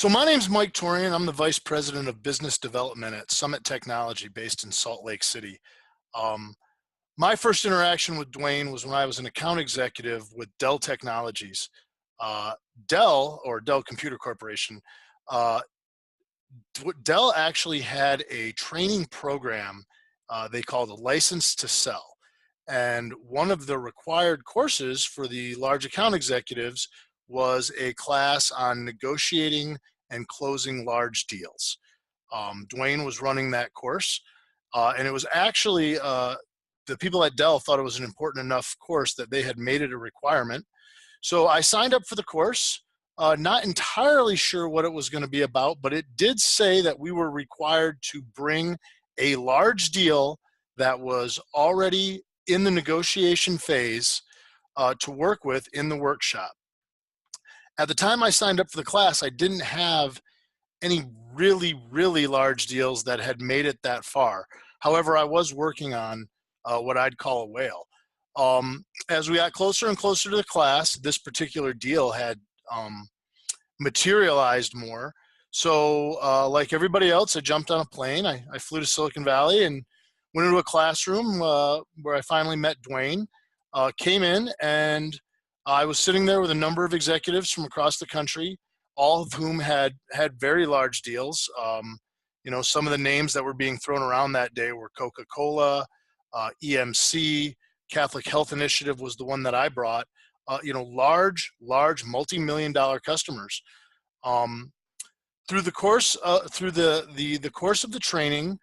So my name's Mike Torian. I'm the Vice President of Business Development at Summit Technology based in Salt Lake City. Um, my first interaction with Duane was when I was an account executive with DELL Technologies. Uh, DELL, or DELL Computer Corporation, uh, DELL actually had a training program they called a License to Sell. And one of the required courses for the large account executives was a class on negotiating and closing large deals. Duane was running that course, and it was actually the people at DELL thought it was an important enough course that they had made it a requirement. So I signed up for the course, not entirely sure what it was going to be about, but it did say that we were required to bring a large deal that was already in the negotiation phase to work with in the workshop. At the time I signed up for the class, I didn't have any really large deals that had made it that far. However, I was working on what I'd call a whale. As we got closer and closer to the class, this particular deal had materialized more. So like everybody else, I jumped on a plane. I flew to Silicon Valley and went into a classroom where I finally met Duane, came in, and I was sitting there with a number of executives from across the country, all of whom had very large deals. You know, some of the names that were being thrown around that day were Coca-Cola, EMC, Catholic Health Initiative was the one that I brought. You know, large multi-million-dollar customers. Through the course, through the course of the training,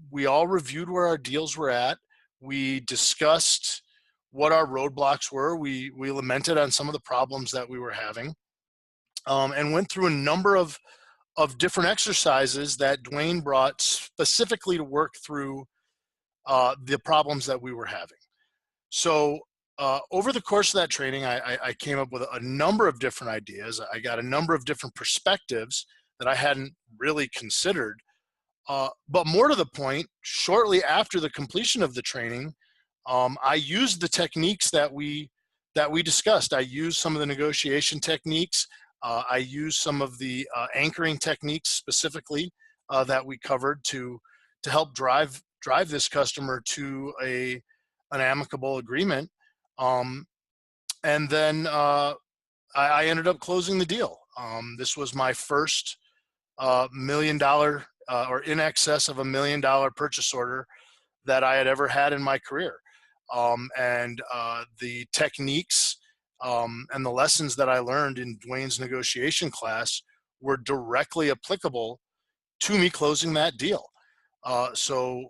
we all reviewed where our deals were at. We discussed what our roadblocks were. We lamented on some of the problems that we were having, and went through a number of different exercises that Duane brought specifically to work through the problems that we were having. So over the course of that training, I came up with a number of different ideas. I got a number of different perspectives that I hadn't really considered. But more to the point, shortly after the completion of the training, I used the techniques that we discussed. I used some of the negotiation techniques. I used some of the anchoring techniques specifically that we covered to help drive this customer to an amicable agreement. And then I ended up closing the deal. This was my first $1 million or in excess of $1 million purchase order that I had ever had in my career. And the techniques and the lessons that I learned in Duane's negotiation class were directly applicable to me closing that deal. So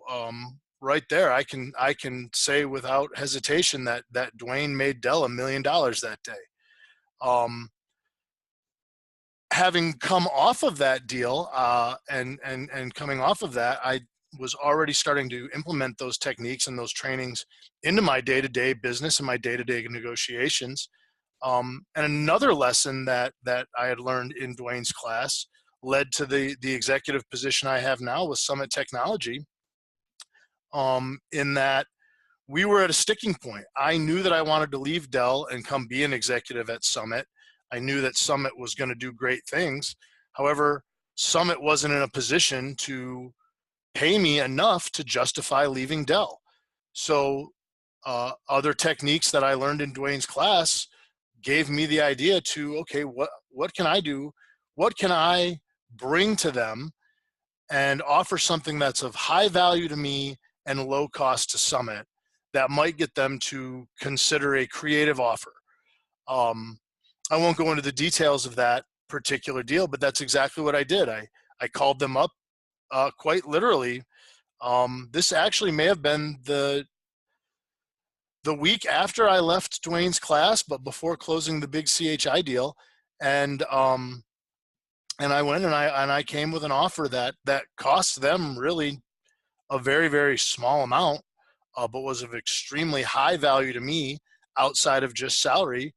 right there, I can say without hesitation that Duane made DELL $1 million that day. Having come off of that deal and coming off of that, I was already starting to implement those techniques and those trainings into my day-to-day business and my day-to-day negotiations. And another lesson that I had learned in Duane's class led to the executive position I have now with Summit Technology, in that we were at a sticking point. I knew that I wanted to leave DELL and come be an executive at Summit. I knew that Summit was going to do great things. However, Summit wasn't in a position to pay me enough to justify leaving DELL. So other techniques that I learned in Duane's class gave me the idea to, okay, what can I do? What can I bring to them and offer something that's of high value to me and low cost to Summit that might get them to consider a creative offer. I won't go into the details of that particular deal, but that's exactly what I did. I called them up quite literally. This actually may have been the week after I left Duane's class, but before closing the big CHI deal. And I went and I came with an offer that cost them really a very small amount, but was of extremely high value to me outside of just salary.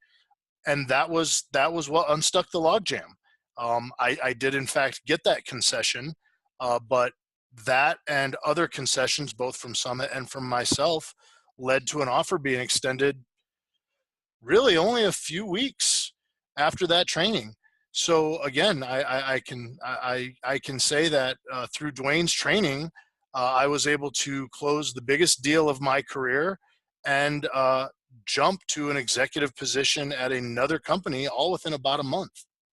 And that was what unstuck the logjam. I did in fact get that concession, but that and other concessions, both from Summit and from myself, led to an offer being extended really only a few weeks after that training. So again, I can say that through Duane's training, I was able to close the biggest deal of my career and jump to an executive position at another company all within about a month.